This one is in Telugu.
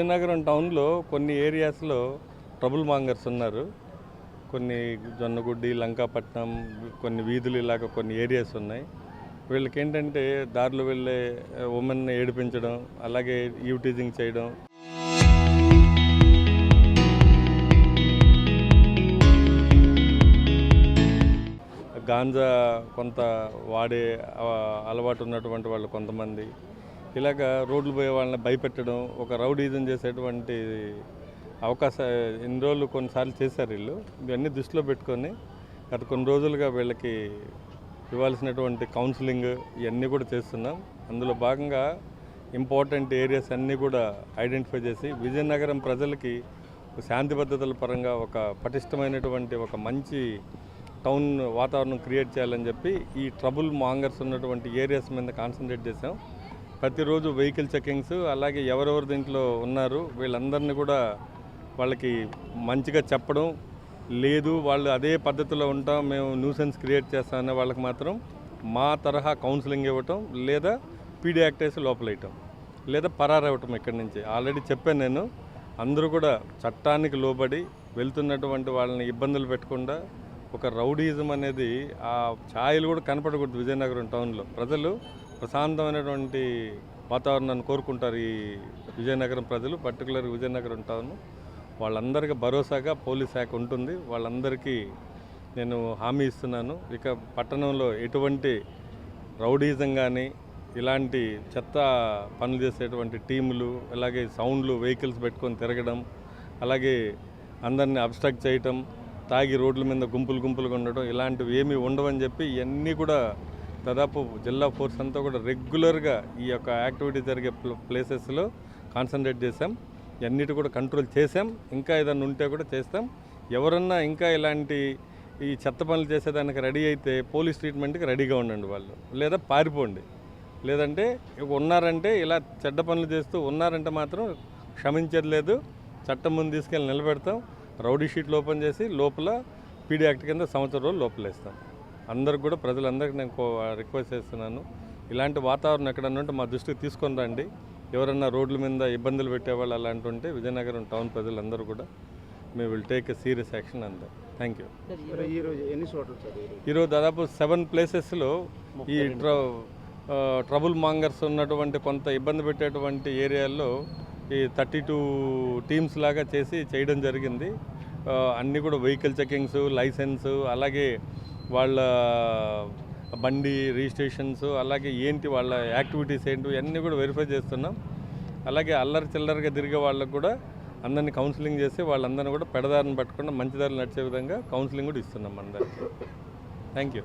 విజయనగరం టౌన్లో కొన్ని ఏరియాస్లో ట్రబుల్ మాంగర్స్ ఉన్నారు. కొన్ని జొన్నగుడ్డి, లంకాపట్నం, కొన్ని వీధులు ఇలాగ కొన్ని ఏరియాస్ ఉన్నాయి. వీళ్ళకి ఏంటంటే దారిలో వెళ్ళే ఉమెన్ని ఏడిపించడం, అలాగే యూటీజింగ్ చేయడం. గాంజా కొంత వాడే అలవాటు ఉన్నటువంటి వాళ్ళు కొంతమంది ఇలాగ రోడ్లు పోయే వాళ్ళని భయపెట్టడం, ఒక రౌడీజం చేసేటువంటి అవకాశం ఇన్ని రోజులు కొన్నిసార్లు చేశారు వీళ్ళు. ఇవన్నీ దృష్టిలో పెట్టుకొని గత కొన్ని రోజులుగా వీళ్ళకి ఇవ్వాల్సినటువంటి కౌన్సిలింగ్ ఇవన్నీ కూడా చేస్తున్నాం. అందులో భాగంగా ఇంపార్టెంట్ ఏరియాస్ అన్నీ కూడా ఐడెంటిఫై చేసి విజయనగరం ప్రజలకి శాంతి భద్రతల పరంగా ఒక పటిష్టమైనటువంటి ఒక మంచి టౌన్ వాతావరణం క్రియేట్ చేయాలని చెప్పి ఈ ట్రబుల్ మాంగర్స్ ఉన్నటువంటి ఏరియాస్ మీద కాన్సన్ట్రేట్ చేసాం. ప్రతిరోజు వెహికల్ చెకింగ్స్, అలాగే ఎవరెవరు దీంట్లో ఉన్నారు వీళ్ళందరినీ కూడా వాళ్ళకి మంచిగా చెప్పడం, లేదు వాళ్ళు అదే పద్ధతిలో ఉంటాం, మేము న్యూసెన్స్ క్రియేట్ చేస్తాం అనే వాళ్ళకి మాత్రం మా తరహా కౌన్సిలింగ్ ఇవ్వటం, లేదా పీడీ యాక్ట్ వేసి లోపలేయటం, లేదా పరారవటం. ఇక్కడి నుంచి ఆల్రెడీ చెప్పాను నేను. అందరూ కూడా చట్టానికి లోబడి వెళ్తున్నటువంటి వాళ్ళని ఇబ్బందులు పెట్టకుండా, ఒక రౌడీజం అనేది ఆ ఛాయలు కూడా కనపడకూడదు. విజయనగరం టౌన్లో ప్రజలు ప్రశాంతమైనటువంటి వాతావరణాన్ని కోరుకుంటారు. ఈ విజయనగరం ప్రజలు, పర్టికులర్ విజయనగరం టౌన్ వాళ్ళందరికీ భరోసాగా పోలీస్ శాఖ ఉంటుంది. వాళ్ళందరికీ నేను హామీ ఇస్తున్నాను. ఇక పట్టణంలో ఎటువంటి రౌడీజం కానీ, ఇలాంటి చెత్త పనులు చేసేటువంటి టీములు, అలాగే సౌండ్లు, వెహికల్స్ పెట్టుకొని తిరగడం, అలాగే అందరినీ అబ్స్ట్రాక్ట్ చేయటం, తాగి రోడ్ల మీద గుంపులుగా ఉండడం, ఇలాంటివి ఏమీ ఉండవని చెప్పి ఇవన్నీ కూడా దాదాపు జిల్లా ఫోర్స్ అంతా కూడా రెగ్యులర్గా ఈ యొక్క యాక్టివిటీ జరిగే ప్లేసెస్లో కాన్సన్ట్రేట్ చేసాం. ఇవన్నిటి కూడా కంట్రోల్ చేసాం. ఇంకా ఏదైనా ఉంటే కూడా చేస్తాం. ఎవరన్నా ఇంకా ఇలాంటి ఈ చెత్త పనులు చేసేదానికి రెడీ అయితే పోలీస్ ట్రీట్మెంట్కి రెడీగా ఉండండి వాళ్ళు, లేదా పారిపోండి. లేదంటే ఉన్నారంటే ఇలా చెడ్డ పనులు చేస్తూ ఉన్నారంటే మాత్రం క్షమించేది లేదు. చట్టం ముందు తీసుకెళ్ళి నిలబెడతాం. రౌడీ షీట్లు ఓపెన్ చేసి లోపల పీడీ యాక్ట్ కింద సంవత్సరం రోజులు లోపలేస్తాం. అందరికి కూడా ప్రజలందరికీ నేను రిక్వెస్ట్ చేస్తున్నాను, ఇలాంటి వాతావరణం ఎక్కడన్నా ఉంటే మా దృష్టికి తీసుకొని రండి. ఎవరన్నా రోడ్ల మీద ఇబ్బందులు పెట్టేవాళ్ళు అలాంటి ఉంటే విజయనగరం టౌన్ ప్రజలందరూ కూడా మేము will take a serious action అందరు. Thank you. ఈరోజు దాదాపు 7 ప్లేసెస్లో ఈ ట్రబుల్ మాంగర్స్ ఉన్నటువంటి కొంత ఇబ్బంది పెట్టేటువంటి ఏరియాల్లో ఈ 32 టీమ్స్ లాగా చేయడం జరిగింది. అన్నీ కూడా వెహికల్ చెకింగ్స్, లైసెన్స్, అలాగే వాళ్ళ బండి రిజిస్ట్రేషన్స్, అలాగే ఏంటి వాళ్ళ యాక్టివిటీస్ ఏంటి అన్నీ కూడా వెరిఫై చేస్తున్నాం. అలాగే అల్లరి చిల్లరగా తిరిగే వాళ్ళకు కూడా అందరినీ కౌన్సిలింగ్ చేసి వాళ్ళందరినీ కూడా పెడదారిని పట్టకుండా మంచి దారిని నడిచే విధంగా కౌన్సిలింగ్ కూడా ఇస్తున్నాం అందరికీ. Thank you.